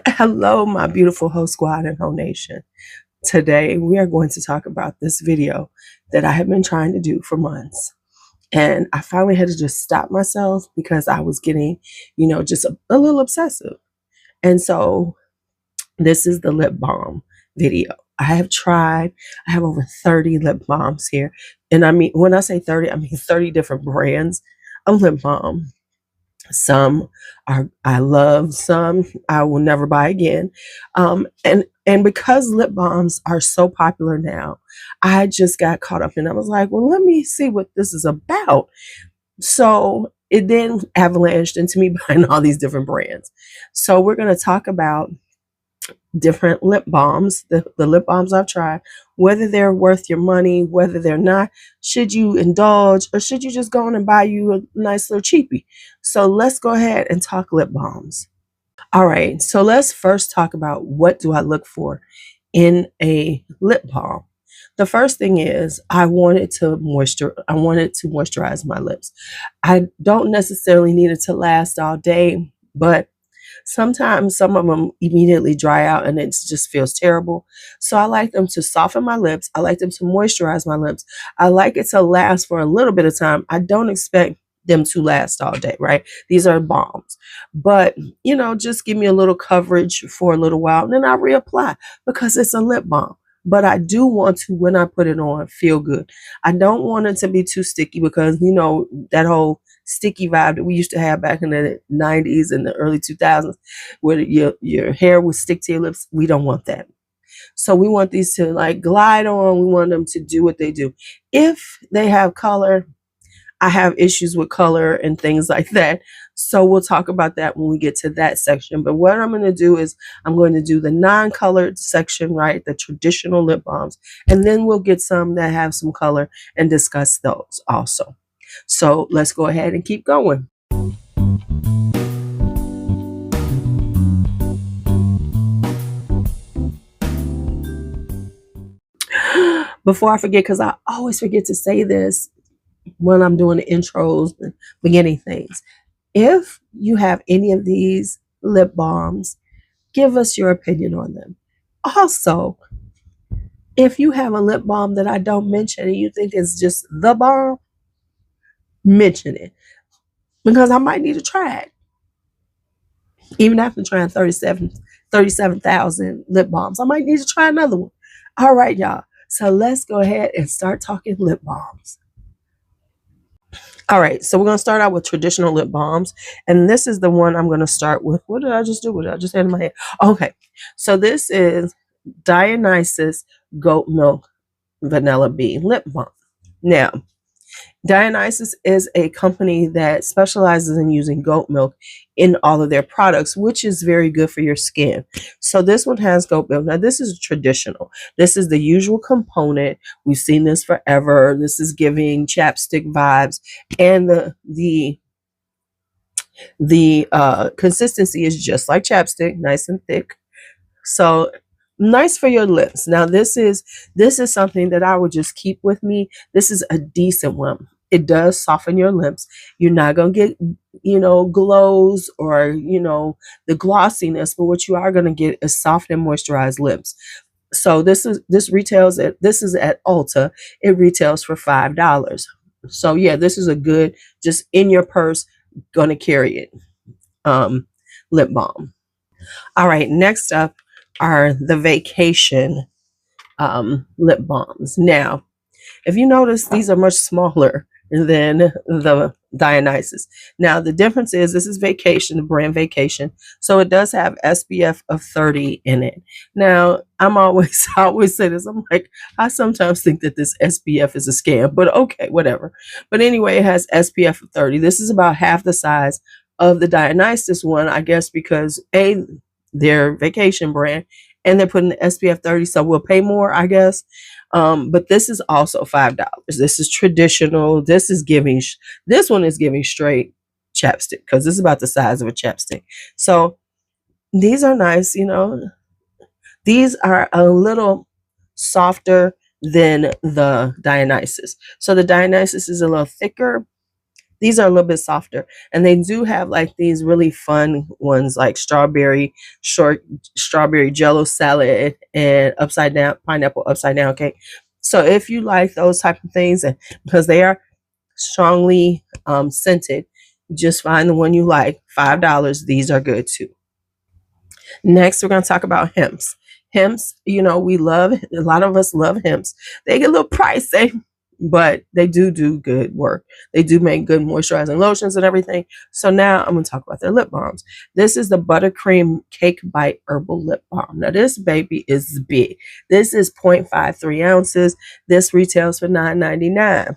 Hello, my beautiful Heaux Squad and Heaux Nation. Today, we are going to talk about this video that I have been trying to do for months. And I finally had to just stop myself because I was getting, just a little obsessive. And so, this is the lip balm video. I have over 30 lip balms here. And I mean, when I say 30, I mean 30 different brands of lip balm. Some I love, some I will never buy again. And because lip balms are so popular now, I just got caught up and I was like, well, let me see what this is about. So it then avalanched into me buying all these different brands. So we're going to talk about different lip balms, the lip balms I've tried, whether they're worth your money, whether they're not, should you indulge, or should you just go on and buy you a nice little cheapie. So let's go ahead and talk lip balms. All right, so let's first talk about what do I look for in a lip balm. The first thing is I wanted to moisturize my lips. I don't necessarily need it to last all day, but sometimes some of them immediately dry out and it just feels terrible. So I like them to soften my lips. I like them to moisturize my lips. I like it to last for a little bit of time. I don't expect them to last all day, right? These are balms. But, just give me a little coverage for a little while and then I reapply because it's a lip balm. But I do want to, when I put it on, feel good. I don't want it to be too sticky because, that whole sticky vibe that we used to have back in the 90s and the early 2000s where your hair would stick to your lips. We don't want that. So we want these to like glide on. We want them to do what they do. If they have color, I have issues with color and things like that. So we'll talk about that when we get to that section. But what I'm going to do is I'm going to do the non-colored section, right? The traditional lip balms. And then we'll get some that have some color and discuss those also. So let's go ahead and keep going. Before I forget, because I always forget to say this when I'm doing the intros and beginning things. If you have any of these lip balms, give us your opinion on them. Also, if you have a lip balm that I don't mention and you think is just the balm, mention it because I might need to try it. Even after trying 37,000 lip balms, I might need to try another one. All right, y'all. So let's go ahead and start talking lip balms. All right, so we're going to start out with traditional lip balms. And this is the one I'm going to start with. What did I just do? What did I just had in my head? Okay, so this is Dionysus Goat Milk Vanilla Bee Lip Balm. Now, Dionysus is a company that specializes in using goat milk in all of their products, which is very good for your skin. So this one has goat milk. Now this is traditional. This is the usual component. We've seen this forever. This is giving chapstick vibes, and the consistency is just like chapstick, nice and thick. So nice for your lips. Now this is something that I would just keep with me. This is a decent one. It does soften your lips. You're not going to get, glows or, the glossiness, but what you are going to get is soft and moisturized lips. So this is at Ulta. It retails for $5. So yeah, this is a good, just in your purse, going to carry it. Lip balm. All right, next up are the vacation lip balms. Now, if you notice, these are much smaller than the Dionysus. Now, the difference is this is Vacation, the brand Vacation. So it does have SPF of 30 in it. Now, I always say this. I'm like, I sometimes think that this SPF is a scam, but okay, whatever. But anyway, it has SPF of 30. This is about half the size of the Dionysus one, I guess, because their Vacation brand, and they're putting the SPF 30, so we'll pay more, I guess. But this is also $5. This is traditional. This one is giving straight chapstick because this is about the size of a chapstick. So these are nice, These are a little softer than the Dionysus. So the Dionysus is a little thicker. These are a little bit softer, and they do have like these really fun ones like strawberry jello salad and upside down pineapple upside down cake. So if you like those type of things, and because they are strongly scented, just find the one you like. $5. These are good too. Next, we're going to talk about Hemps. Hemps, you know, we love, a lot of us love Hemps. They get a little pricey, but they do good work. They do make good moisturizing lotions and everything. So now I'm going to talk about their lip balms. This is the Buttercream Cake Bite Herbal Lip Balm. Now this baby is big. This is 0.53 ounces. This retails for $9.99.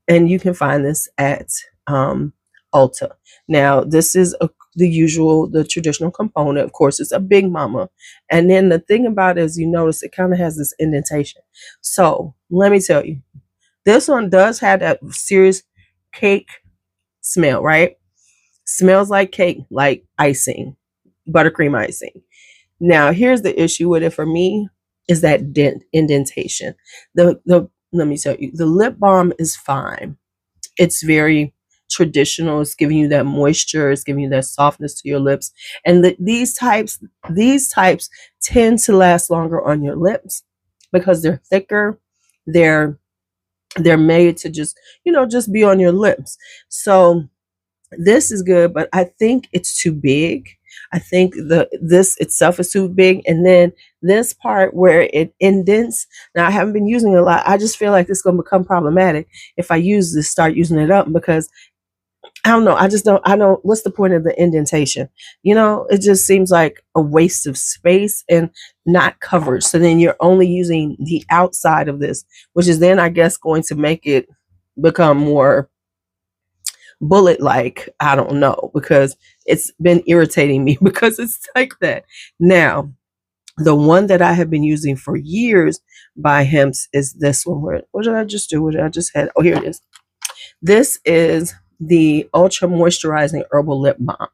And you can find this at Ulta. Now this is the traditional component. Of course, it's a big mama. And then the thing about it is, you notice it kind of has this indentation. So let me tell you, this one does have that serious cake smell, right? Smells like cake, like icing, buttercream icing. Now here's the issue with it for me is that indentation. Let me tell you, the lip balm is fine. It's very traditional. It's giving you that moisture. It's giving you that softness to your lips. And these types tend to last longer on your lips because they're thicker. They're made to just, you know, just be on your lips. So this is good, but I think it's too big. I think this itself is too big. And then this part where it indents. Now I haven't been using it a lot. I just feel like it's going to become problematic if I start using it up, because I don't know. I don't, what's the point of the indentation? You know, it just seems like a waste of space and not covered. So then you're only using the outside of this, which is then I guess going to make it become more bullet like. I don't know, because it's been irritating me because it's like that. Now, the one that I have been using for years by Hemps is this one. What did I just do? What did I just had? Oh, here it is. This is the Ultra Moisturizing Herbal Lip Balm.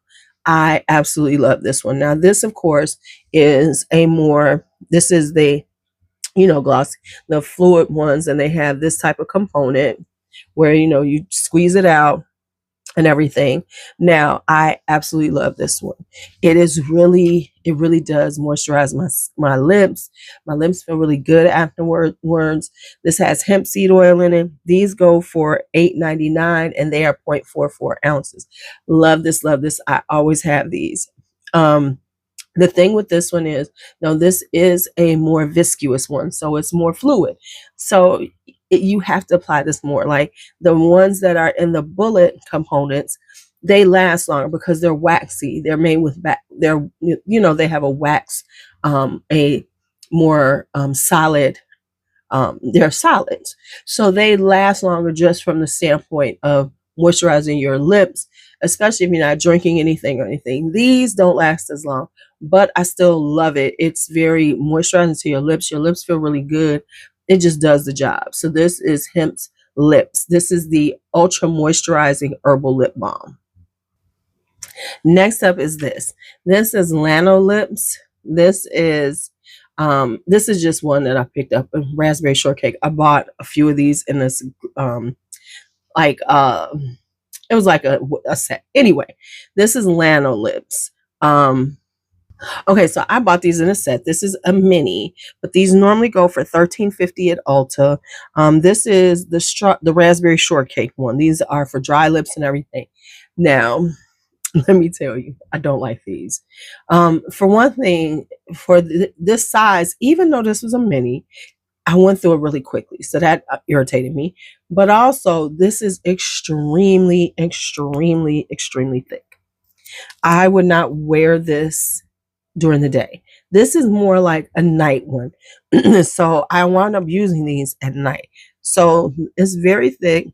I absolutely love this one. Now, this, of course, is this is the, you know, glossy, the fluid ones, and they have this type of component where, you know, you squeeze it out and everything. Now, I absolutely love this one. It really does moisturize my lips. My lips feel really good afterwards. This has hemp seed oil in it. These go for $8.99 and they are 0.44 ounces. Love this, love this. I always have these. The thing with this one is, no, this is a more viscous one, so it's more fluid. So you have to apply this more. Like the ones that are in the bullet components, they last longer because they're waxy. They're made with they're, you know, they have a wax, a more solid. They're solids, so they last longer just from the standpoint of moisturizing your lips, especially if you're not drinking anything or anything. These don't last as long, but I still love it. It's very moisturizing to your lips. Your lips feel really good. It just does the job. So this is Hemps Lips. This is the Ultra Moisturizing Herbal Lip Balm. Next up is this. This is Lano Lips. This is just one that I picked up, a raspberry shortcake. I bought a few of these in this it was like a set. Anyway, this is Lano Lips. Okay, so I bought these in a set. This is a mini, but these normally go for $13.50 at Ulta. This is the raspberry shortcake one. These are for dry lips and everything. Now, let me tell you, I don't like these. For one thing, for this size, even though this was a mini, I went through it really quickly, so that irritated me. But also, this is extremely, extremely, extremely thick. I would not wear this during the day. This is more like a night one. So I wound up using these at night. So it's very thick.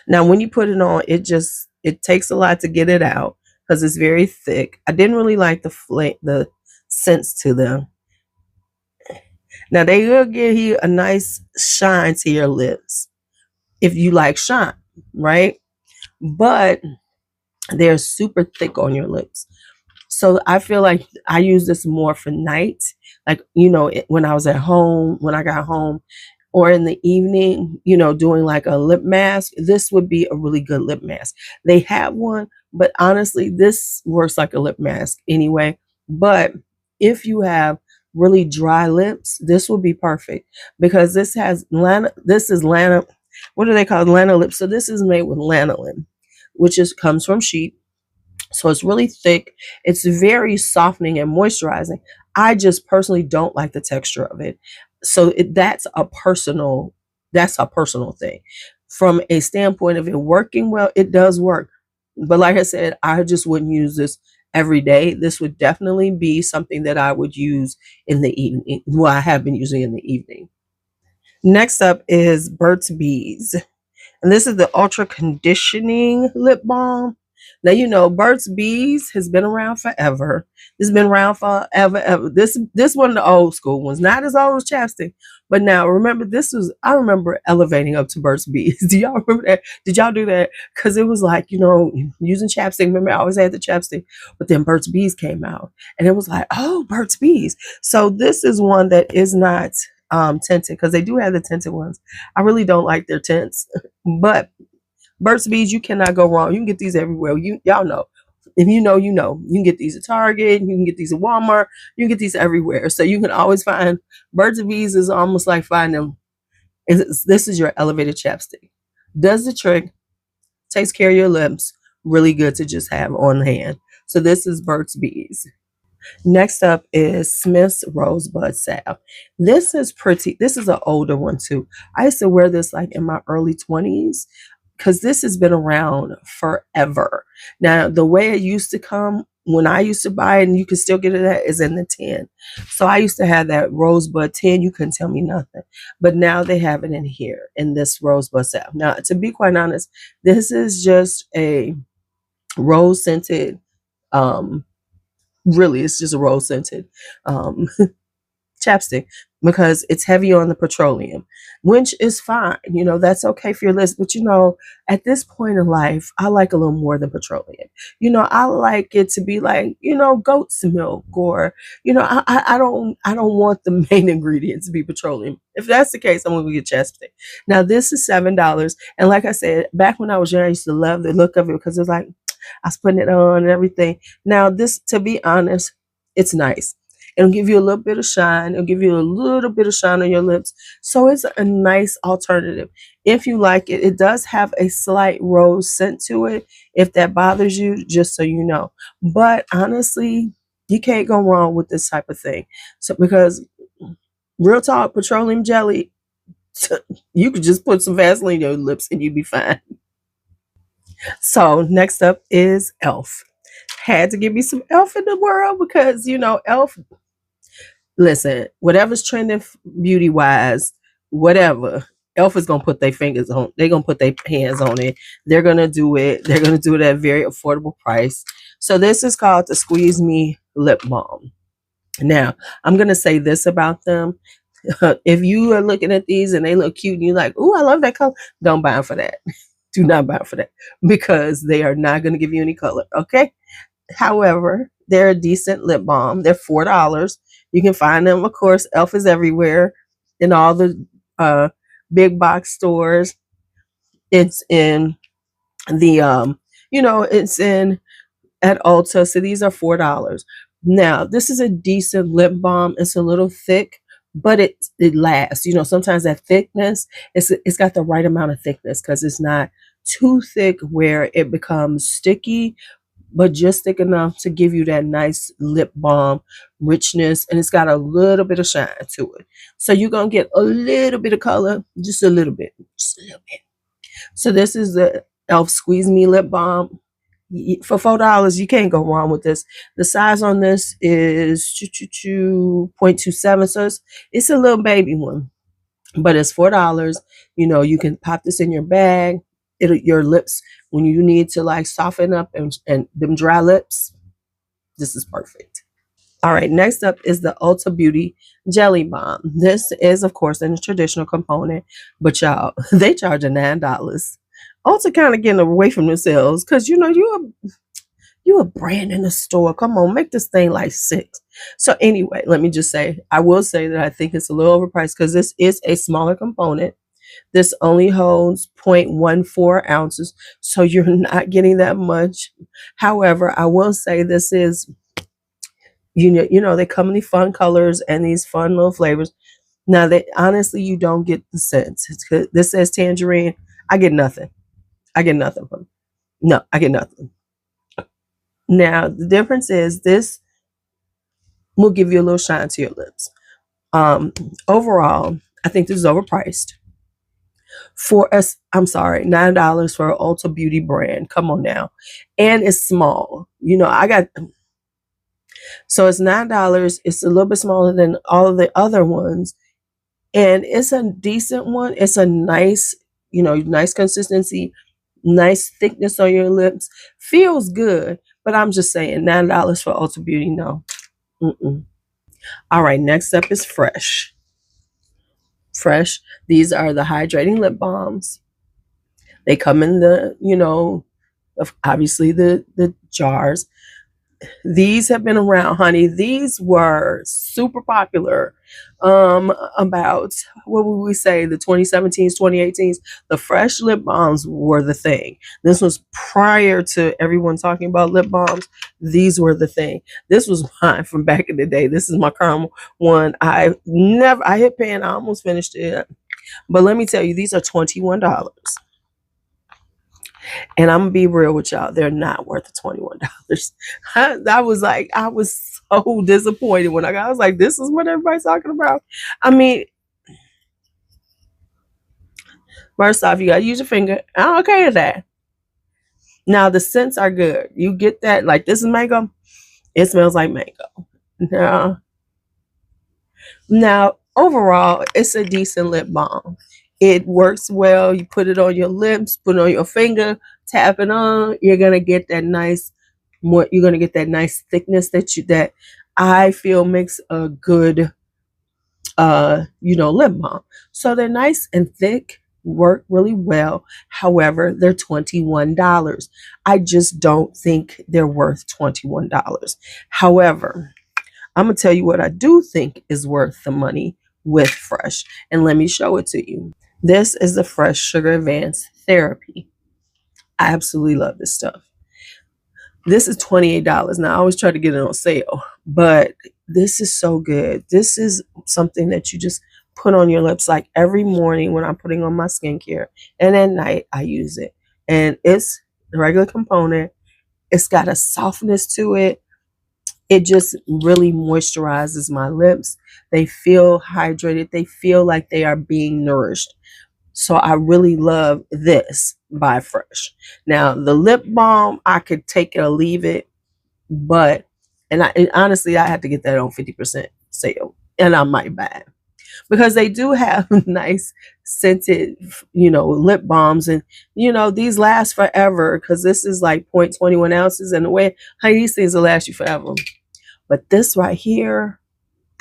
Now, when you put it on, it takes a lot to get it out because it's very thick. I didn't really like the scents to them. Now, they will give you a nice shine to your lips if you like shine, right? But they're super thick on your lips. So I feel like I use this more for night. Like, you know, when I was at home, when I got home, or in the evening, you know, doing like a lip mask, this would be a really good lip mask. They have one, but honestly, this works like a lip mask anyway. But if you have really dry lips, this will be perfect because this has this is Lano, what do they call it? Lano Lips. So this is made with lanolin, which comes from sheep. So it's really thick. It's very softening and moisturizing. I just personally don't like the texture of it. So that's a personal thing. From a standpoint of it working well, it does work. But like I said, I just wouldn't use this every day. This would definitely be something that I would use in the evening. Well, I have been using in the evening. Next up is Burt's Bees. And this is the Ultra Conditioning Lip Balm. Now, you know, Burt's Bees has been around forever. This has been around forever, ever. This one of the old school ones, not as old as chapstick. But now, remember, I remember elevating up to Burt's Bees. Do y'all remember that? Did y'all do that? Because it was like, you know, using chapstick. Remember, I always had the chapstick. But then Burt's Bees came out. And it was like, oh, Burt's Bees. So this is one that is not tinted, because they do have the tinted ones. I really don't like their tints. But Burt's Bees, you cannot go wrong. You can get these everywhere. Y'all know. If you know, you know. You can get these at Target. You can get these at Walmart. You can get these everywhere. So you can always find Burt's Bees is almost like finding them. This is your elevated chapstick. Does the trick. Takes care of your lips. Really good to just have on hand. So this is Burt's Bees. Next up is Smith's Rosebud Salve. This is pretty. This is an older one too. I used to wear this like in my early 20s because this has been around forever. Now, the way it used to come when I used to buy it, and you can still get it at, is in the tin. So I used to have that Rosebud tin. You couldn't tell me nothing. But now they have it in here in this Rosebud Salve. Now, to be quite honest, this is just a rose scented really it's just a rose scented chapstick, because it's heavy on the petroleum, which is fine. You know, that's okay for your list. But you know, at this point in life, I like a little more than petroleum. You know, I like it to be like, you know, goat's milk, or you know, I don't want the main ingredient to be petroleum. If that's the case, I'm gonna get chapstick. Now this is $7, and like I said, back when I was young, I used to love the look of it because it's like I was putting it on and everything. Now this, to be honest, it's nice. It'll give you a little bit of shine. It'll give you a little bit of shine on your lips. So it's a nice alternative. If you like it, it does have a slight rose scent to it. If that bothers you, just so you know. But honestly, you can't go wrong with this type of thing. So because real talk, petroleum jelly, you could just put some Vaseline on your lips and you'd be fine. So next up is Elf. Had to give me some Elf in the world because, you know, Elf, listen, whatever's trending beauty wise, whatever, Elf is gonna put their fingers on. They're gonna put their hands on it. They're gonna do it. They're gonna do it at a very affordable price. So this is called the Squeeze Me Lip Balm. Now, I'm gonna say this about them. If you are looking at these and they look cute and you're like, "Ooh, I love that color," don't buy them for that. Do not buy for that, because they are not going to give you any color. Okay. However, they're a decent lip balm. They're $4. You can find them, of course. Elf is everywhere in all the big box stores. It's in the you know, it's in at Ulta. So these are $4. Now, this is a decent lip balm. It's a little thick, but it lasts. You know, sometimes that thickness, it's got the right amount of thickness, because it's not too thick where it becomes sticky, but just thick enough to give you that nice lip balm richness, and it's got a little bit of shine to it. So you're gonna get a little bit of color, just a little bit, just a little bit. So this is the Elf Squeeze Me Lip Balm. For $4, you can't go wrong with this. The size on this is 0.27, so it's a little baby one, but it's $4. You know, you can pop this in your bag. Your lips, when you need to like soften up and them dry lips, this is perfect. All right, next up is the Ulta Beauty Jelly Balm. This is, of course, in the traditional component, but y'all, they charge $9. Ulta kind of getting away from themselves, because you know You a brand in the store. Come on, make this thing like 6. So anyway, let me just say, I will say that I think it's a little overpriced because this is a smaller component. This only holds 0.14 ounces, so you're not getting that much. However, I will say this is, you know, they come in these fun colors and these fun little flavors. Now, they honestly, you don't get the scents. This says tangerine. I get nothing. I get nothing from it. No, I get nothing. Now, the difference is this will give you a little shine to your lips. Overall, I think this is overpriced. For us, I'm sorry, $9 for an Ulta Beauty brand. Come on now. And it's small. You know, so it's $9. It's a little bit smaller than all of the other ones. And it's a decent one. It's a nice, you know, nice consistency, nice thickness on your lips. Feels good. But I'm just saying, $9 for Ulta Beauty, no. All right, next up is Fresh. Fresh. These are the hydrating lip balms. They come in the, you know, obviously the jars. These have been around, honey. These were super popular about, what would we say, the 2017s, 2018s. The Fresh lip balms were the thing. This was prior to everyone talking about lip balms. These were the thing. This was mine from back in the day. This is my current one. I hit pan. I almost finished it. But let me tell you, these are $21. And I'm gonna be real with y'all, they're not worth the $21. I was so disappointed when I was like, this is what everybody's talking about. I mean, first off, you gotta use your finger. I'm okay with that. Now the scents are good. You get that, like this is mango. It smells like mango. Now overall, it's a decent lip balm. It works well. You put it on your lips, put it on your finger, tap it on. You're gonna get that nice, you're gonna get that nice thickness that I feel makes a good, you know, lip balm. So they're nice and thick, work really well. However, they're $21. I just don't think they're worth $21. However, I'm gonna tell you what I do think is worth the money with Fresh, and let me show it to you. This is the Fresh Sugar Advanced Therapy. I absolutely love this stuff. This is $28. Now, I always try to get it on sale, but this is so good. This is something that you just put on your lips like every morning when I'm putting on my skincare, and at night I use it. And it's a regular component. It's got a softness to it. It just really moisturizes my lips. They feel hydrated. They feel like they are being nourished. So I really love this by Fresh. Now, the lip balm, I could take it or leave it. But, and honestly, I had to get that on 50% sale. And I might buy it. Because they do have nice scented, you know, lip balms. And, you know, these last forever. Because this is like 0.21 ounces. And the way, honey, these things will last you forever. But this right here,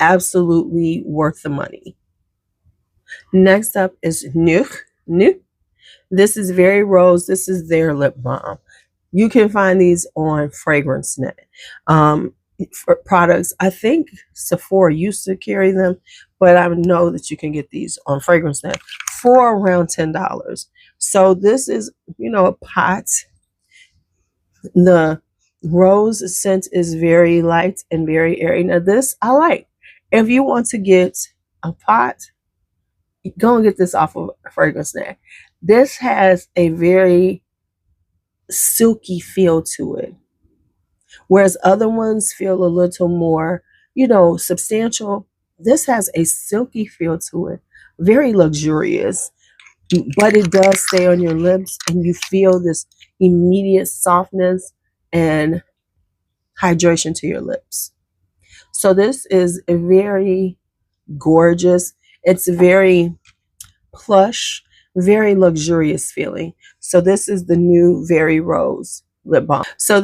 absolutely worth the money. Next up is Nuke. Nuke. This is Very Rose. This is their lip balm. You can find these on FragranceNet. For products, I think Sephora used to carry them, but I know that you can get these on FragranceNet for around $10. So this is, you know, a pot. The rose scent is very light and very airy. Now this I like. If you want to get a pot, go and get this off of FragranceNet. This has a very silky feel to it. Whereas other ones feel a little more, you know, substantial. This has a silky feel to it. Very luxurious. But it does stay on your lips and you feel this immediate softness and hydration to your lips. So this is a very gorgeous. It's very plush, very luxurious feeling. So this is the new Very Rose lip balm. So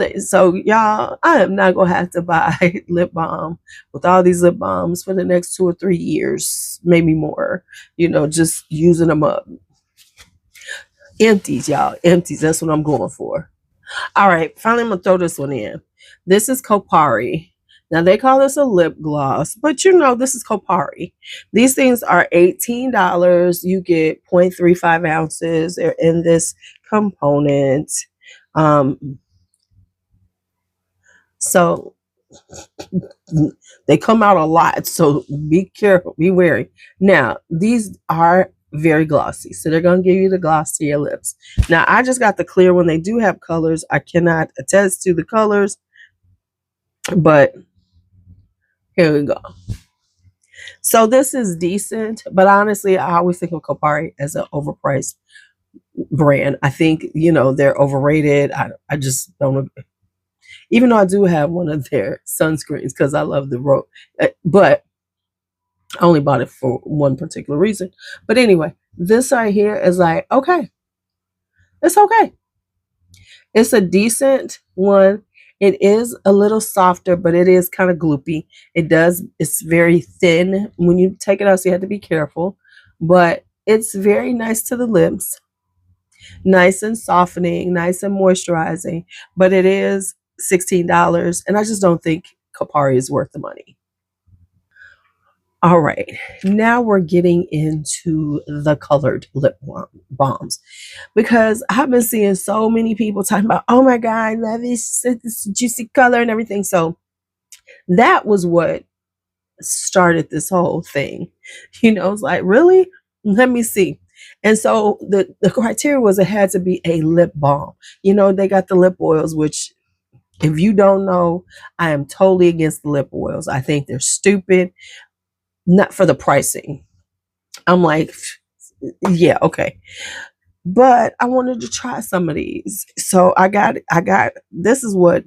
y'all, I am not gonna have to buy lip balm with all these lip balms for the next 2 or 3 years, maybe more. You know, just using them up. Empties, y'all. Empties. That's what I'm going for. All right, finally, I'm gonna throw this one in. This is Kopari. Now they call this a lip gloss, but you know this is Kopari. These things are $18. You get 0.35 ounces. They're in this component. So they come out a lot, so be careful, be wary. Now these are very glossy, so they're going to give you the glossier lips. Now I just got the clear one. They do have colors. I cannot attest to the colors, but here we go. So this is decent, but honestly I always think of Kopari as an overpriced brand. I think, you know, they're overrated. I just don't, even though I do have one of their sunscreens because I love the road, but I only bought it for one particular reason. But anyway, this right here is like, okay, it's okay. It's a decent one. It is a little softer, but it is kind of gloopy. It's very thin. When you take it out, so you have to be careful. But it's very nice to the lips. Nice and softening, nice and moisturizing. But it is $16. And I just don't think Kopari is worth the money. All right, now we're getting into the colored lip balms because I've been seeing so many people talking about, oh my God, I love this juicy color and everything. So that was what started this whole thing. You know, it's like, really? Let me see. And so the criteria was it had to be a lip balm. You know, they got the lip oils, which if you don't know, I am totally against the lip oils. I think they're stupid. Not for the pricing. I'm like, yeah, okay. But I wanted to try some of these. So I got, this is what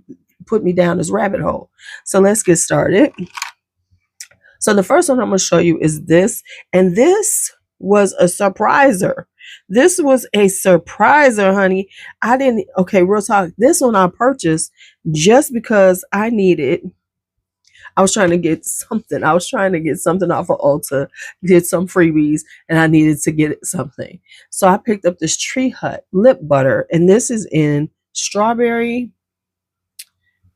put me down this rabbit hole. So let's get started. So the first one I'm going to show you is this. And this was a surpriser. This was a surpriser, honey. Okay, real talk. This one I purchased just because I was trying to get something. I was trying to get something off of Ulta, get some freebies, and I needed to get something. So I picked up this Tree Hut lip butter, and this is in strawberry.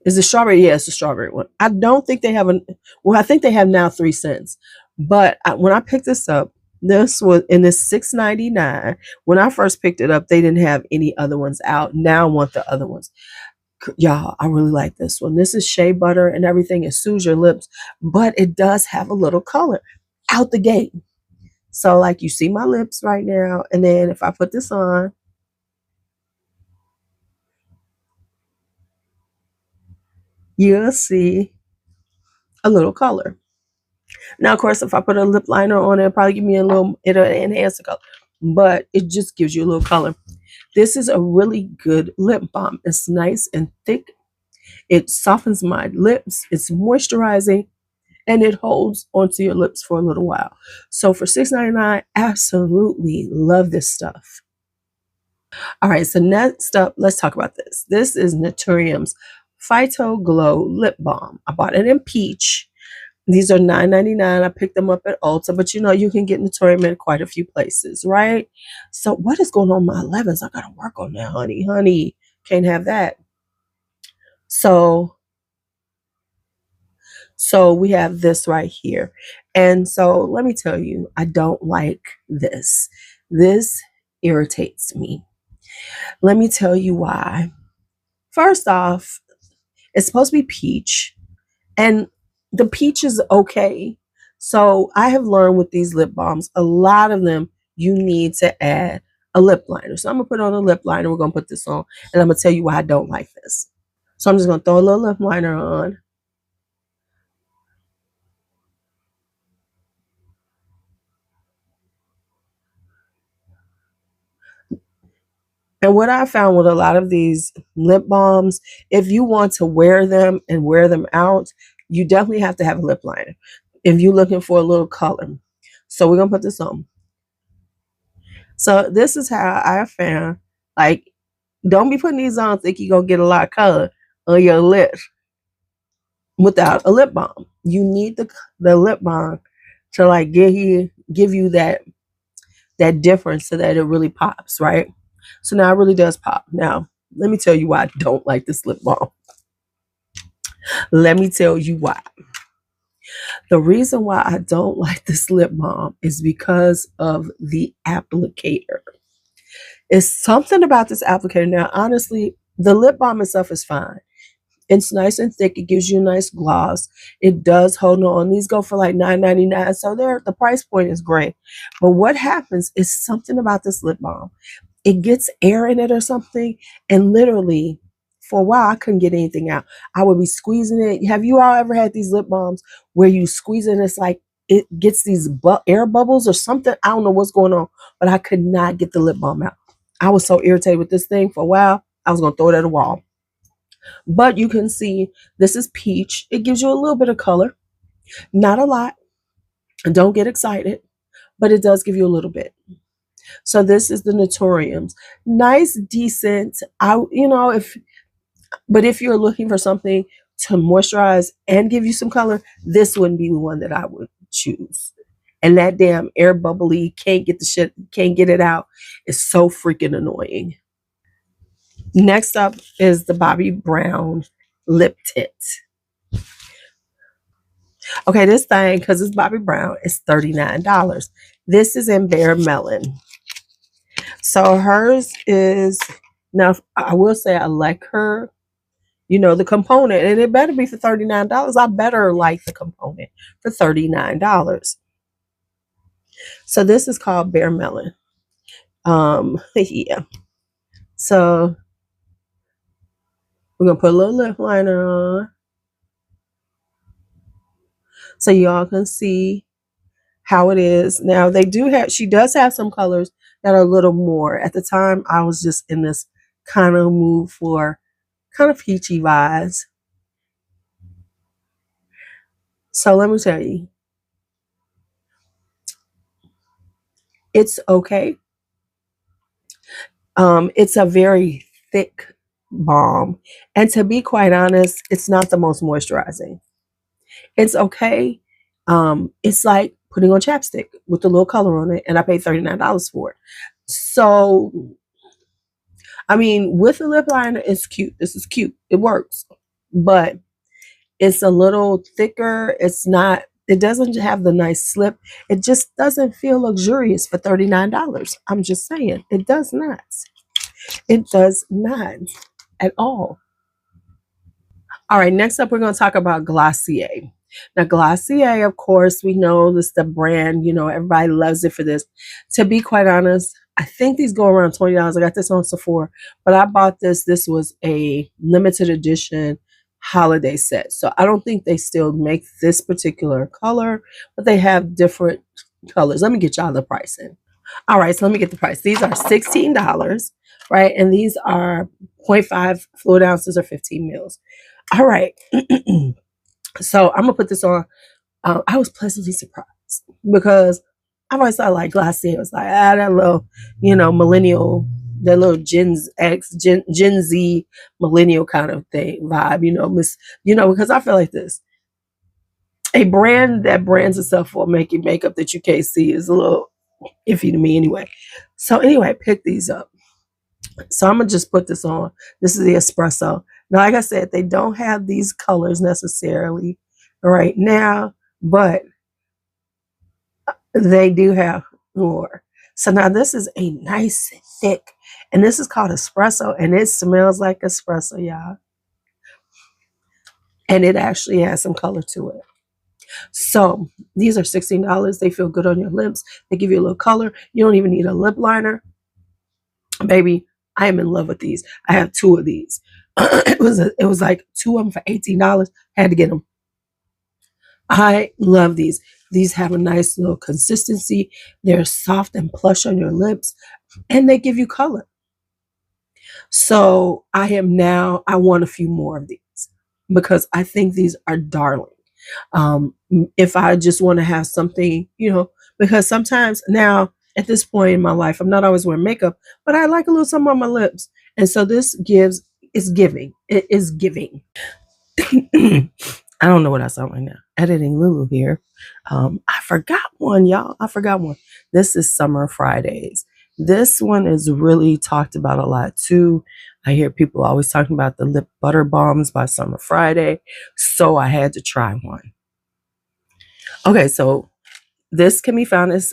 Is it strawberry? Yeah, it's the strawberry one. I don't think they have I think they have now 3 cents. But when I picked this up, this was in this $6.99. When I first picked it up, they didn't have any other ones out. Now I want the other ones. Y'all, I really like this one. This is shea butter and everything. It soothes your lips, but it does have a little color out the gate. So like you see my lips right now, and then if I put this on, you'll see a little color. Now, of course, if I put a lip liner on, it'll probably give me it'll enhance the color, but it just gives you a little color. This is a really good lip balm. It's nice and thick. It softens my lips. It's moisturizing, and it holds onto your lips for a little while. So for $6.99, absolutely love this stuff. All right, so next up, let's talk about this. This is Ntorium's Phyto Glow Lip Balm. I bought it in peach. These are $9.99. I picked them up at Ulta, but you know, you can get Ntorium in quite a few places, right? So what is going on with my 11s? I got to work on that, honey. Honey, can't have that. So we have this right here. And so let me tell you, I don't like this. This irritates me. Let me tell you why. First off, it's supposed to be peach, and the peach is okay. So I have learned with these lip balms, a lot of them, you need to add a lip liner. So I'm going to put on a lip liner. We're going to put this on, and I'm going to tell you why I don't like this. So I'm just going to throw a little lip liner on. And what I found with a lot of these lip balms, if you want to wear them and wear them out, you definitely have to have a lip liner if you're looking for a little color. So we're going to put this on. So this is how I found, like, don't be putting these on think you're going to get a lot of color on your lips without a lip balm. You need the lip balm to like give you that difference so that it really pops, right? So now it really does pop. Now, Let me tell you why I don't like this lip balm. Let me tell you why. The reason why I don't like this lip balm is because of the applicator. It's something about this applicator. Now, honestly, the lip balm itself is fine. It's nice and thick. It gives you a nice gloss. It does hold on. These go for like $9.99. So the price point is great. But what happens is something about this lip balm. It gets air in it or something. And literally, for a while, I couldn't get anything out. I would be squeezing it. Have you all ever had these lip balms where you squeeze it and it's like it gets these air bubbles or something? I don't know what's going on, but I could not get the lip balm out. I was so irritated with this thing for a while. I was going to throw it at the wall. But you can see this is peach. It gives you a little bit of color. Not a lot. Don't get excited. But it does give you a little bit. So this is the Ntoriums. Nice, decent. If you're looking for something to moisturize and give you some color, this wouldn't be the one that I would choose. And that damn air bubbly, can't get it out. It's so freaking annoying. Next up is the Bobbi Brown lip tint. Okay, this thing, because it's Bobbi Brown, is $39. This is in Bare Melon. So hers is, now I will say I like her, the component, and it better be for $39. I better like the component for $39. So this is called Bare Melon. Yeah. So we're going to put a little lip liner on so y'all can see how it is. Now she does have some colors that are a little more. At the time, I was just in this kind of mood for kind of peachy vibes. So let me tell you, it's okay. It's a very thick balm. And to be quite honest, it's not the most moisturizing. It's okay. It's like putting on chapstick with a little color on it, and I paid $39 for it. So, I mean, with a lip liner, it's cute. This is cute. It works. But it's a little thicker. It doesn't have the nice slip. It just doesn't feel luxurious for $39. I'm just saying. It does not. It does not at all. All right, next up, we're going to talk about Glossier. Now, Glossier, of course, we know this is the brand. Everybody loves it for this. To be quite honest, I think these go around $20. I got this on Sephora, but I bought this. This was a limited edition holiday set. So I don't think they still make this particular color, but they have different colors. Let me get y'all the pricing. All right, so let me get the price. These are $16, right? And these are 0.5 fluid ounces or 15 mils. All right. So I'm going to put this on. I was pleasantly surprised because I've always thought like Glossier was like, that little, millennial, that little Gen Z millennial kind of thing vibe, because I feel like this. A brand that brands itself for making makeup that you can't see is a little iffy to me anyway. So anyway, pick these up. So I'm going to just put this on. This is the espresso. Now, like I said, they don't have these colors necessarily right now, but they do have more. So now this is a nice thick, and this is called espresso, and it smells like espresso, y'all. And it actually has some color to it. So these are $16. They feel good on your lips. They give you a little color. You don't even need a lip liner. Baby, I am in love with these. I have 2 of these. It was like 2 of them for $18. Had to get them. I love these. These have a nice little consistency. They're soft and plush on your lips, and they give you color. So I want a few more of these because I think these are darling. If I just want to have something, because sometimes now at this point in my life, I'm not always wearing makeup, but I like a little something on my lips. And so this is giving. It is giving. I don't know what I sound like now. Editing LuuLuu here. I forgot one, y'all. I forgot one. This is Summer Fridays. This one is really talked about a lot too. I hear people always talking about the lip butter balms by Summer Friday, so I had to try one. Okay, so this can be found at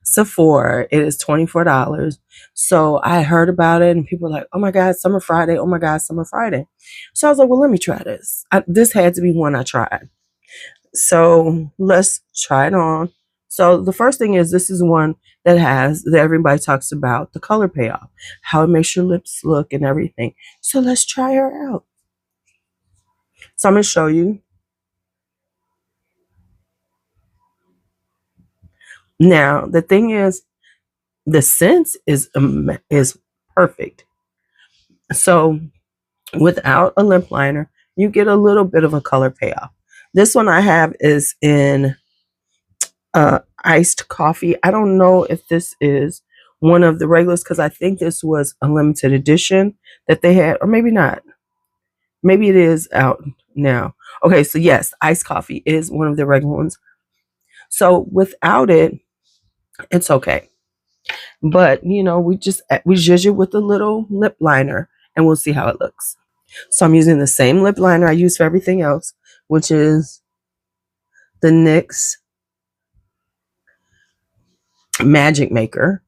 Sephora. It is $24. So I heard about it and people were like, oh my God, Summer Friday. Oh my God, Summer Friday. So I was like, well, let me try this. This had to be one I tried. So let's try it on. So the first thing is, this is one that everybody talks about the color payoff, how it makes your lips look and everything. So let's try her out. So I'm going to show you. Now, the thing is, the scent is perfect. So without a lip liner, you get a little bit of a color payoff. This one I have is in iced coffee. I don't know if this is one of the regulars, because I think this was a limited edition that they had, or maybe not. Maybe it is out now. Okay, so yes, iced coffee is one of the regular ones. So without it, it's okay. But, you know, we zhuzh it with a little lip liner and we'll see how it looks. So I'm using the same lip liner I use for everything else, which is the NYX Magic Maker.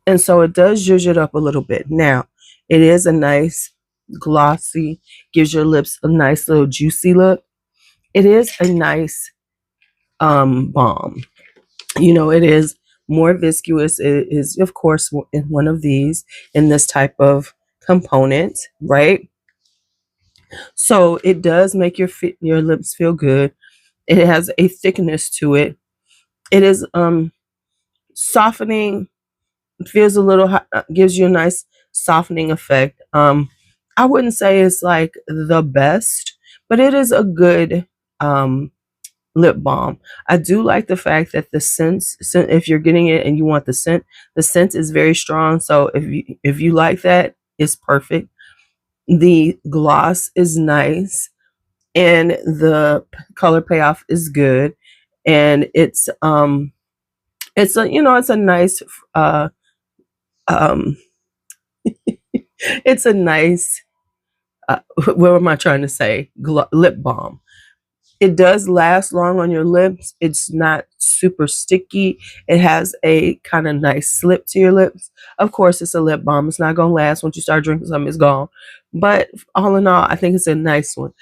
And so it does zhuzh it up a little bit. Now, it is a nice glossy, gives your lips a nice little juicy look. It is a nice balm. You know, it is more viscous. It is, of course, in one of these in this type of component, right? So it does make your lips feel good. It has a thickness to it. It is softening. Feels a little, gives you a nice softening effect. I wouldn't say it's like the best, but it is a good lip balm. I do like the fact that the scent, if you're getting it and you want the scent is very strong. So if you like that, it's perfect. The gloss is nice and the color payoff is good, and it's a, you know, it's a nice it's a nice what am I trying to say, lip balm. It does last long on your lips. It's not super sticky. It has a kind of nice slip to your lips. Of course, it's a lip balm. It's not going to last. Once you start drinking something, it's gone. But all in all, I think it's a nice one.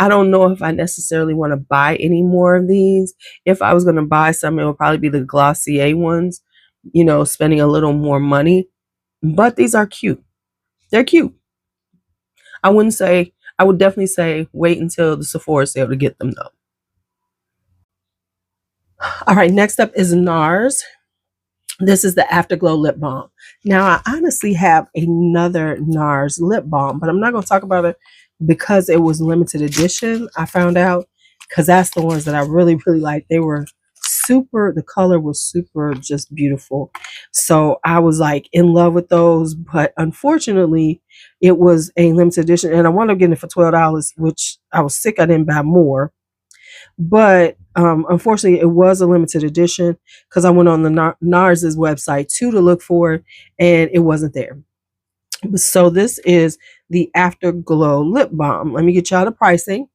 I don't know if I necessarily want to buy any more of these. If I was going to buy some, it would probably be the Glossier ones, you know, spending a little more money. But these are cute. They're cute. I would definitely say wait until the Sephora sale to get them though. All right, next up is Nars. This is the Afterglow Lip Balm. Now, I honestly have another Nars lip balm, but I'm not going to talk about it because it was limited edition. I found out, because that's the ones that I really, really like. They were super, the color was super just beautiful. So I was like in love with those, but unfortunately it was a limited edition and I wound up getting it for $12, which I was sick I didn't buy more. But unfortunately it was a limited edition because I went on the Nars's website too to look for it and it wasn't there. So this is the Afterglow Lip Balm. Let me get y'all the pricing.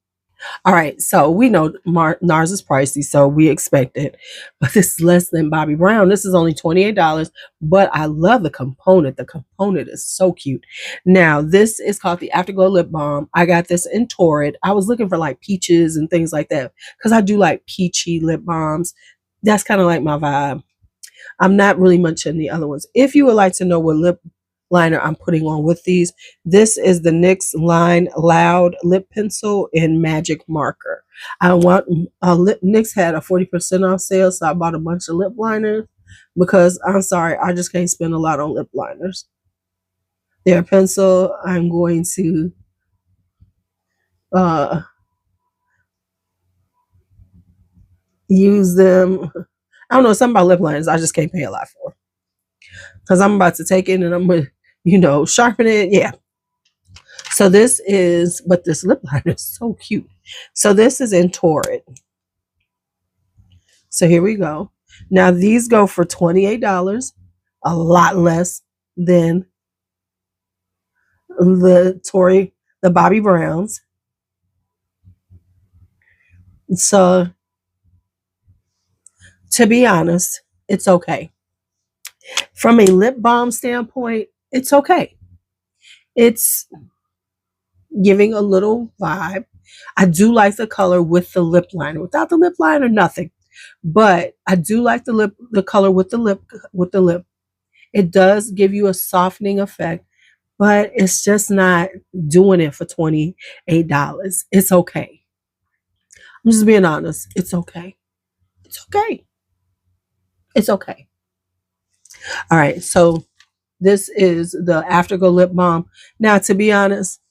All right, so we know Nars is pricey, so we expect it. But this is less than Bobbi Brown. This is only $28, but I love the component. The component is so cute. Now, this is called the Afterglow Lip Balm. I got this in Torrid. I was looking for like peaches and things like that because I do like peachy lip balms. That's kind of like my vibe. I'm not really much in the other ones. If you would like to know what lip liner I'm putting on with these, this is the NYX Line Loud Lip Pencil in Magic Marker. NYX had a 40% off sale, so I bought a bunch of lip liners because I'm sorry, I just can't spend a lot on lip liners. Their pencil, I'm going to use them. I don't know, something about lip liners I just can't pay a lot for, because I'm about to take it and I'm going to, you know, sharpen it. Yeah. So this is, but this lip liner is so cute. So this is in Torrid. So here we go. Now these go for $28, a lot less than the Bobbi Browns. So to be honest, it's okay. From a lip balm standpoint, it's okay. It's giving a little vibe. I do like the color with the lip liner. Without the lip liner, nothing. But I do like the color with the lip. It does give you a softening effect, but it's just not doing it for $28. It's okay. I'm just being honest. It's okay. It's okay. It's okay. All right. So this is the Afterglow lip balm. Now, to be honest,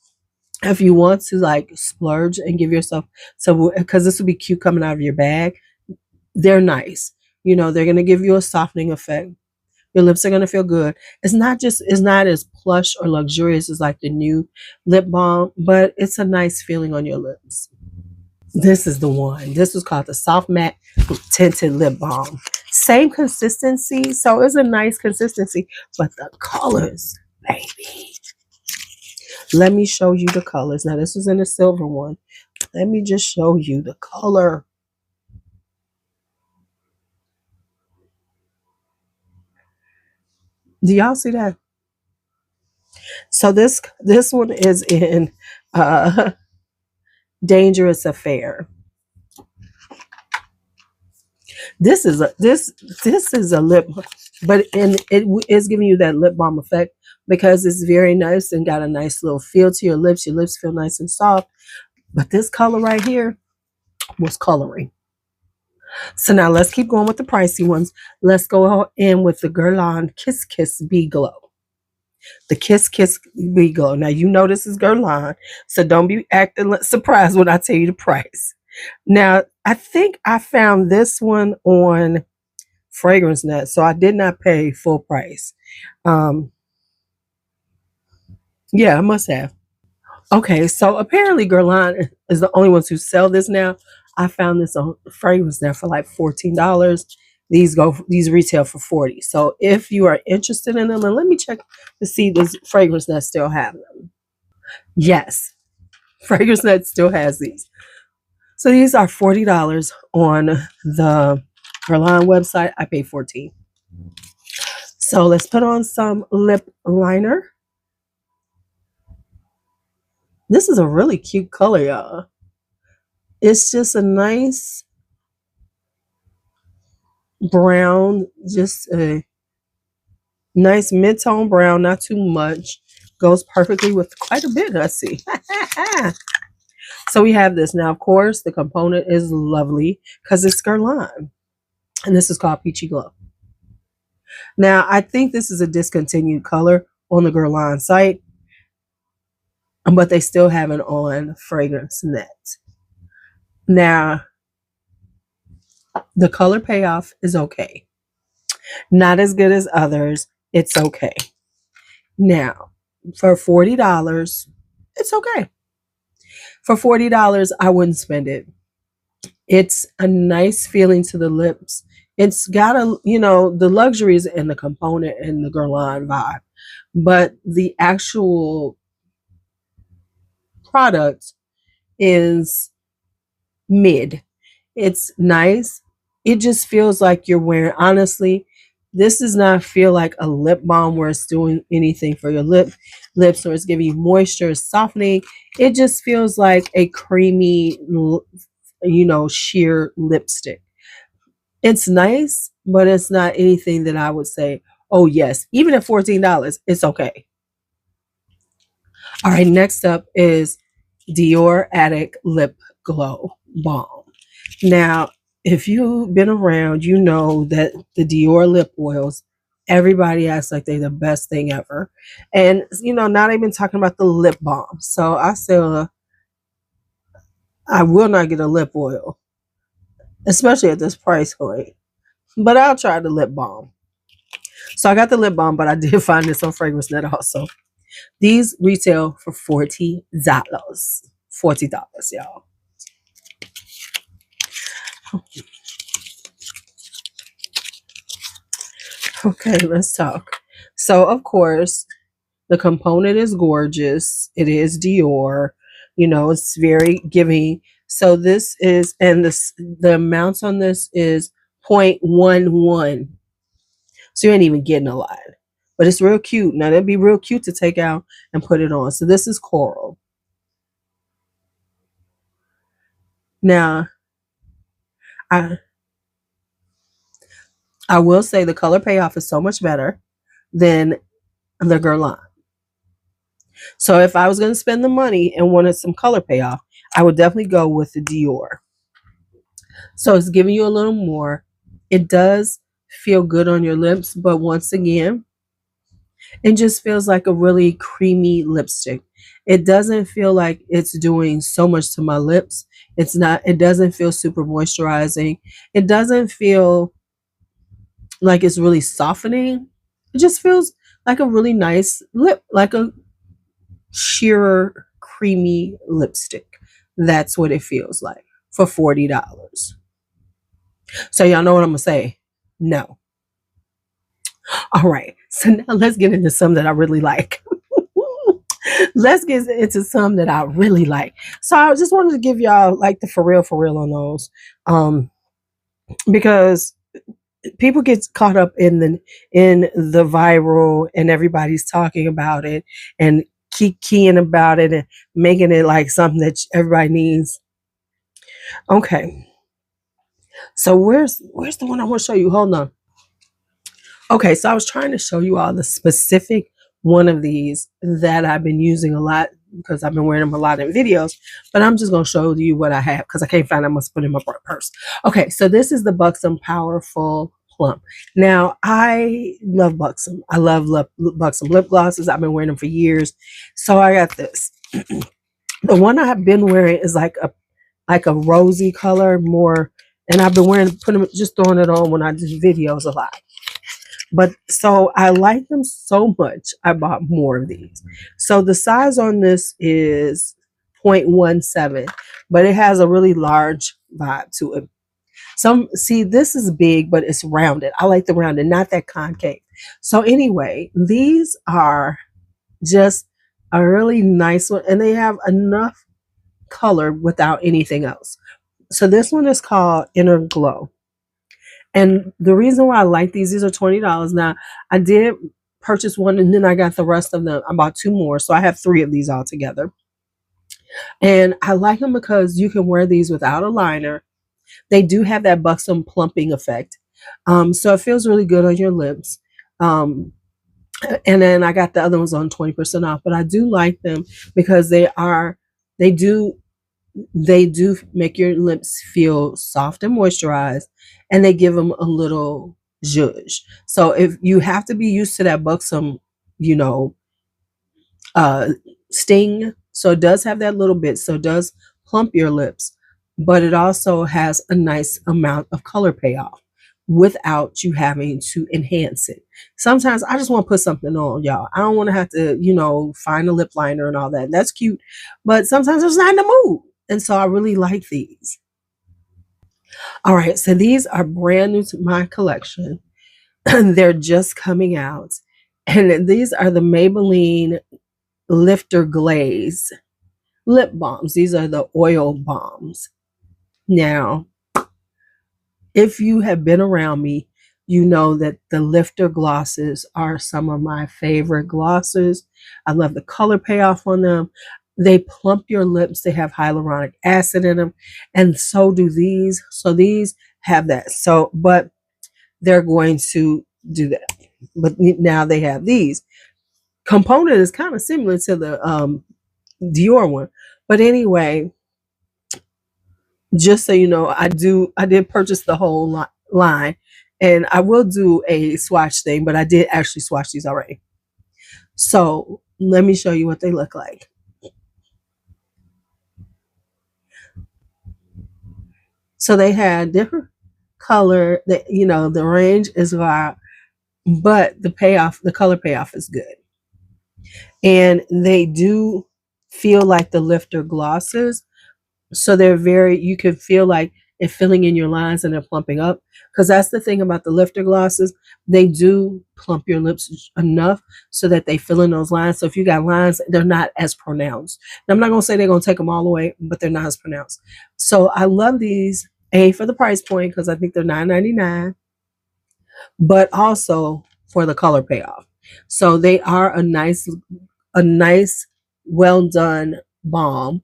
if you want to like splurge and give yourself some, because this would be cute coming out of your bag, they're nice. You know, they're going to give you a softening effect. Your lips are going to feel good. It's not as plush or luxurious as like the new lip balm, but it's a nice feeling on your lips. This is the one. This was called the Soft Matte Tinted Lip Balm. Same consistency, so it's a nice consistency, but the colors, baby. Let me show you the colors. Now, this was in a silver one. Let me just show you the color. Do y'all see that? So this one is in Dangerous Affair. This is a lip, but it is giving you that lip balm effect because it's very nice and got a nice little feel to your lips. Your lips feel nice and soft. But this color right here was coloring. So now let's keep going with the pricey ones. Let's go in with the Guerlain Kiss Kiss Bee Glow. The Kiss Kiss Bee Glow. Now you know this is Guerlain, so don't be acting surprised when I tell you the price. Now I think I found this one on Fragrance Net, so I did not pay full price. Yeah, I must have. Okay, so apparently Guerlain is the only ones who sell this now. I found this on Fragrance Net for like $14. These retail for $40. So if you are interested in them, and let me check to see does Fragrance Net still have them. Yes, Fragrance Net still has these. So these are $40 on the Guerlain website. I paid $14. So let's put on some lip liner. This is a really cute color, y'all. It's just a nice brown, just a nice mid-tone brown, not too much. Goes perfectly with quite a bit, I see. So we have this. Now, of course, the component is lovely because it's Guerlain. And this is called Peachy Glow. Now, I think this is a discontinued color on the Guerlain site, but they still have it on Fragrance Net. Now, the color payoff is okay. Not as good as others. It's okay. Now, for $40, it's okay. For $40, I wouldn't spend it. It's a nice feeling to the lips. It's got the luxuries and the component and the Guerlain vibe, but the actual product is mid. It's nice. It just feels like you're wearing, honestly, this does not feel like a lip balm where it's doing anything for your lips or it's giving you moisture, softening. It just feels like a creamy, sheer lipstick. It's nice, but it's not anything that I would say, oh yes, even at $14, it's okay. All right, next up is Dior Addict Lip Glow Balm. Now, if you've been around, you know that the Dior lip oils, everybody acts like they're the best thing ever. And, not even talking about the lip balm. So I said, I will not get a lip oil, especially at this price point. But I'll try the lip balm. So I got the lip balm, but I did find this on Fragrance Net also. These retail for $40. $40, y'all. Okay, let's talk. So, of course, the component is gorgeous. It is Dior. You know, it's very giving. So this is, and this, the amounts on this is 0.11. So you ain't even getting a lot. But it's real cute. Now that'd be real cute to take out and put it on. So this is coral. Now, I I will say the color payoff is so much better than the Guerlain. So if I was going to spend the money and wanted some color payoff, I would definitely go with the Dior. So it's giving you a little more. It does feel good on your lips, but once again, it just feels like a really creamy lipstick. It doesn't feel like it's doing so much to my lips. It's not, it doesn't feel super moisturizing. It doesn't feel like it's really softening. It just feels like a really nice lip, like a sheer creamy lipstick. That's what it feels like for $40. So y'all know what I'm gonna say? No. All right. So now let's get into some that I really like. Let's get into some that I really like. So I just wanted to give y'all like the for real on those. Because people get caught up in the viral and everybody's talking about it and keep keying about it and making it like something that everybody needs. Okay. So where's the one I want to show you? Hold on. Okay, so I was trying to show you all the specific one of these that I've been using a lot because I've been wearing them a lot in videos, but I'm just going to show you what I have because I can't find it. I must put it in my purse. Okay, so this is the Buxom Powerful Plump. Now, I love Buxom. I love Buxom lip glosses. I've been wearing them for years. So I got this. The one I have been wearing is like a rosy color more, and I've been just throwing it on when I do videos a lot. But so I like them so much, I bought more of these. So the size on this is 0.17, but it has a really large vibe to it. See, this is big, but it's rounded. I like the rounded, not that concave. So anyway, these are just a really nice one, and they have enough color without anything else. So this one is called Inner Glow. And the reason why I like these are $20. Now, I did purchase one and then I got the rest of them. I bought two more. So I have 3 of these all together. And I like them because you can wear these without a liner. They do have that Buxom plumping effect. So it feels really good on your lips. And then I got the other ones on 20% off. But I do like them because they do make your lips feel soft and moisturized, and they give them a little zhuzh. So if you have to be used to that Buxom, sting, so it does have that little bit, so it does plump your lips, but it also has a nice amount of color payoff without you having to enhance it. Sometimes I just want to put something on, y'all. I don't want to have to, find a lip liner and all that. That's cute, but sometimes I'm just not in the mood. And so I really like these. All right, so these are brand new to my collection. They're just coming out. And these are the Maybelline Lifter Glaze lip balms. These are the oil balms. Now, if you have been around me, you know that the Lifter glosses are some of my favorite glosses. I love the color payoff on them. They plump your lips. They have hyaluronic acid in them. And so do these. So these have that. So, but they're going to do that. But now they have these. Component is kind of similar to the Dior one. But anyway, just so you know, I did purchase the whole line. And I will do a swatch thing, but I did actually swatch these already. So let me show you what they look like. So they had different color that, the range is wild, but the color payoff is good. And they do feel like the Lifter glosses. So you can feel like and filling in your lines and they're plumping up. Because that's the thing about the lifter glosses. They do plump your lips enough so that they fill in those lines. So if you got lines, they're not as pronounced. Now, I'm not going to say they're going to take them all away, but they're not as pronounced. So I love these, A, for the price point, because I think they're $9.99, but also for the color payoff. So they are a nice, well done balm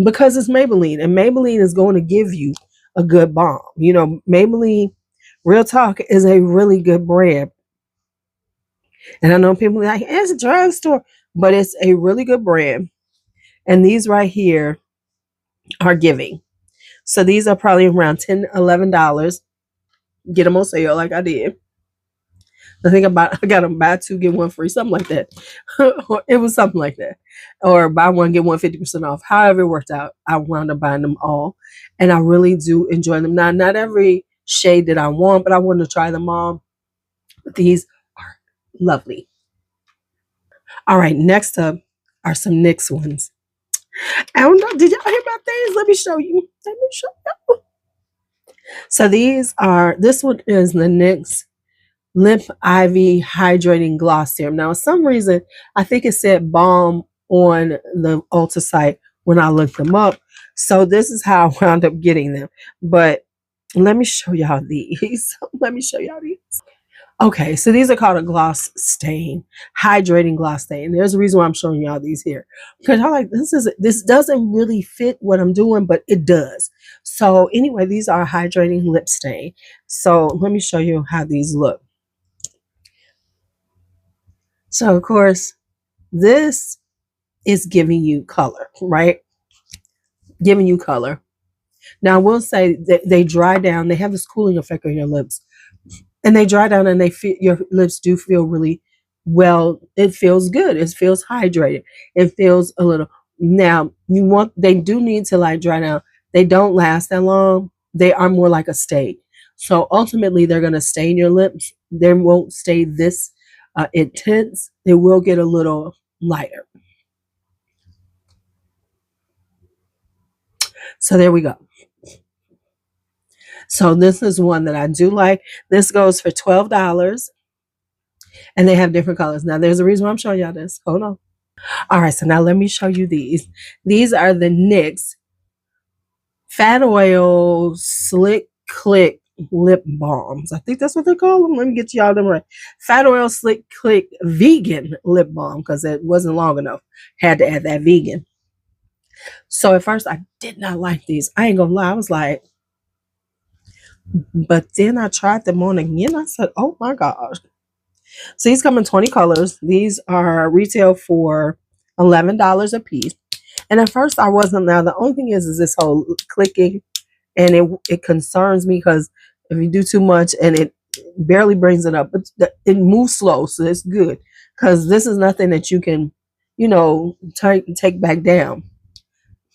because it's Maybelline, and Maybelline is going to give you a good balm. You know, Maybelline, real talk, is a really good brand. And I know people are like, it's a drugstore, but it's a really good brand. And these right here are giving. So these are probably around $10, $11. Get them on sale like I did. I think I got them buy two, get one free, something like that. It was something like that. Or buy one, get one 50% off. However it worked out, I wound up buying them all. And I really do enjoy them. Now, not every shade that I want, but I wanted to try them all. But these are lovely. All right, next up are some NYX ones. I don't know, did y'all hear about these? Let me show you. So this one is the NYX Lip Ivy Hydrating Gloss Serum. Now, for some reason, I think it said balm on the Ulta site when I looked them up. So this is how I wound up getting them. But let me show y'all these. Okay, so these are called a gloss stain, hydrating gloss stain. There's a reason why I'm showing y'all these here, because I'm like, this doesn't really fit what I'm doing, but it does. So anyway, these are hydrating lip stain. So let me show you how these look. So of course, this is giving you color, right? Giving you color. Now I will say that they dry down. They have this cooling effect on your lips. And they dry down and your lips do feel really well. It feels good. It feels hydrated. It feels a little. Now, they do need to like dry down. They don't last that long. They are more like a stain. So ultimately, they're going to stain your lips. They won't stay this intense. They will get a little lighter. So there we go. So this is one that I do like. This goes for $12. And they have different colors. Now, there's a reason why I'm showing y'all this. Hold on. All right, so now let me show you these. These are the NYX Fat Oil Slick Click Lip Balms. I think that's what they call them. Let me get y'all them right. Fat Oil Slick Click Vegan Lip Balm, because it wasn't long enough. Had to add that vegan. So at first, I did not like these. I ain't gonna lie. I was like, but then I tried them on again. I said, oh my gosh. So these come in 20 colors. These are retail for $11 a piece. And at first I wasn't. Now the only thing is this whole clicking, and it concerns me because if you do too much and it barely brings it up, but it moves slow, so it's good because this is nothing that you can, take back down.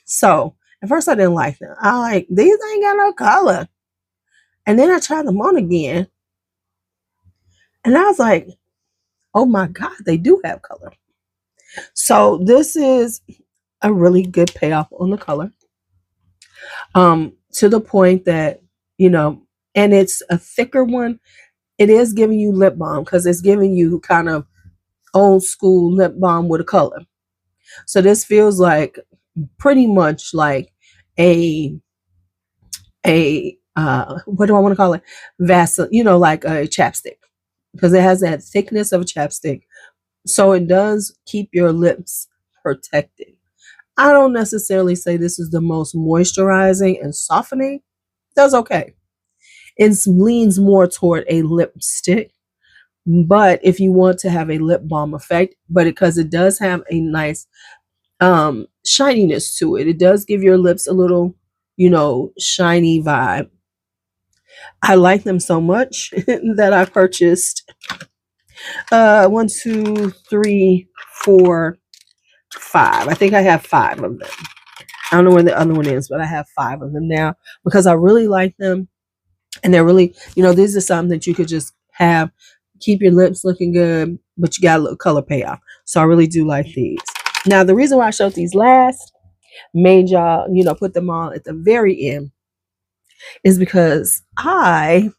So at first I didn't like them. I like these ain't got no color. And then I tried them on again. And I was like, oh my God, they do have color. So this is a really good payoff on the color. To the point that, and it's a thicker one. It is giving you lip balm because it's giving you kind of old school lip balm with a color. So this feels like pretty much like a what do I want to call it? Vaseline, like a chapstick, because it has that thickness of a chapstick. So it does keep your lips protected. I don't necessarily say this is the most moisturizing and softening. It does okay. It leans more toward a lipstick. But if you want to have a lip balm effect, but because it does have a nice shininess to it, it does give your lips a little, shiny vibe. I like them so much that I purchased 1, 2, 3, 4, 5. I think I have 5 of them. I don't know where the other one is, but I have 5 of them now because I really like them. And they're really, these are something that you could just have, keep your lips looking good, but you got a little color payoff. So I really do like these. Now, the reason why I showed these last, made y'all, put them all at the very end, is because I,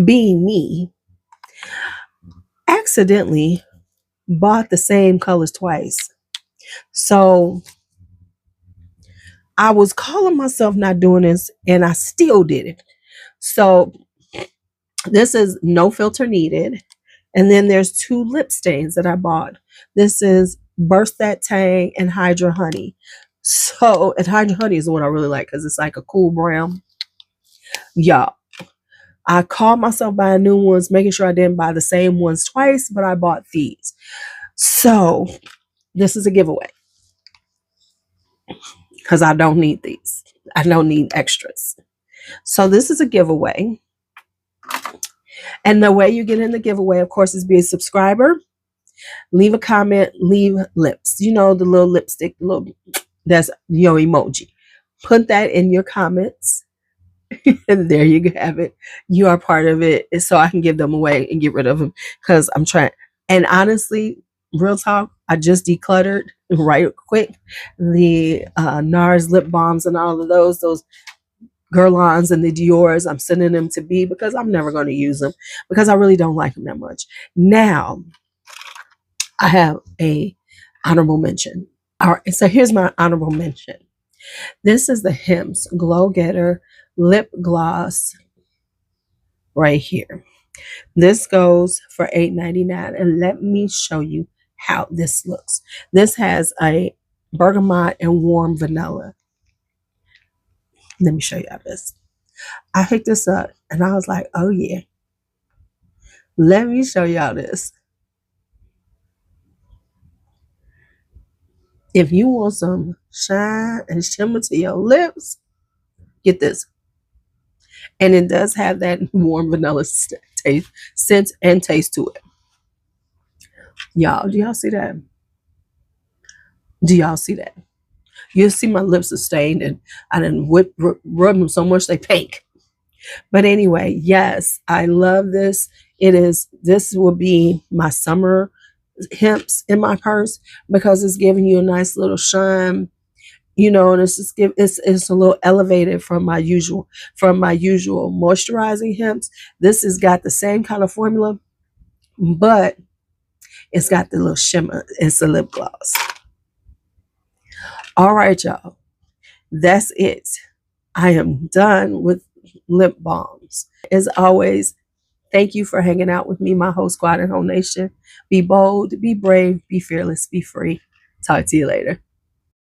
being me, accidentally bought the same colors twice. So I was calling myself not doing this, and I still did it. So this is no filter needed. And then there's two lip stains that I bought. This is Burst That Tang and Hydra Honey. So, and Hydra Honey is the one I really like because it's like a cool brown. Y'all, I called myself buying new ones, making sure I didn't buy the same ones twice, but I bought these. So this is a giveaway because I don't need these. I don't need extras. So this is a giveaway. And the way you get in the giveaway, of course, is be a subscriber, leave a comment, leave lips. You know, the little lipstick, that's your emoji. Put that in your comments. And there you have it. You are part of it. So I can give them away and get rid of them because I'm trying. And honestly, real talk, I just decluttered right quick the Nars lip balms and all of those Guerlains and the Dior's. I'm sending them to B because I'm never going to use them because I really don't like them that much. Now, I have a honorable mention. All right, so here's my honorable mention. This is the Hemps Glow Getter Lip Gloss right here. This goes for $8.99, and let me show you how this looks. This has a bergamot and warm vanilla. Let me show you this. I picked this up and I was like, oh yeah. Let me show y'all this. If you want some shine and shimmer to your lips, get this. And it does have that warm vanilla taste, scent and taste to it. Y'all, do y'all see that? Do y'all see that? You'll see my lips are stained and I didn't rub them so much they pink. But anyway, yes, I love this. This will be my summer Hemps in my purse because it's giving you a nice little shine, you know, and it's a little elevated from my usual moisturizing Hemps. This has got the same kind of formula, but it's got the little shimmer. It's a lip gloss. All right, y'all. That's it. I am done with lip balms. As always, thank you for hanging out with me, my Heaux Squad and whole nation. Be bold, be brave, be fearless, be free. Talk to you later.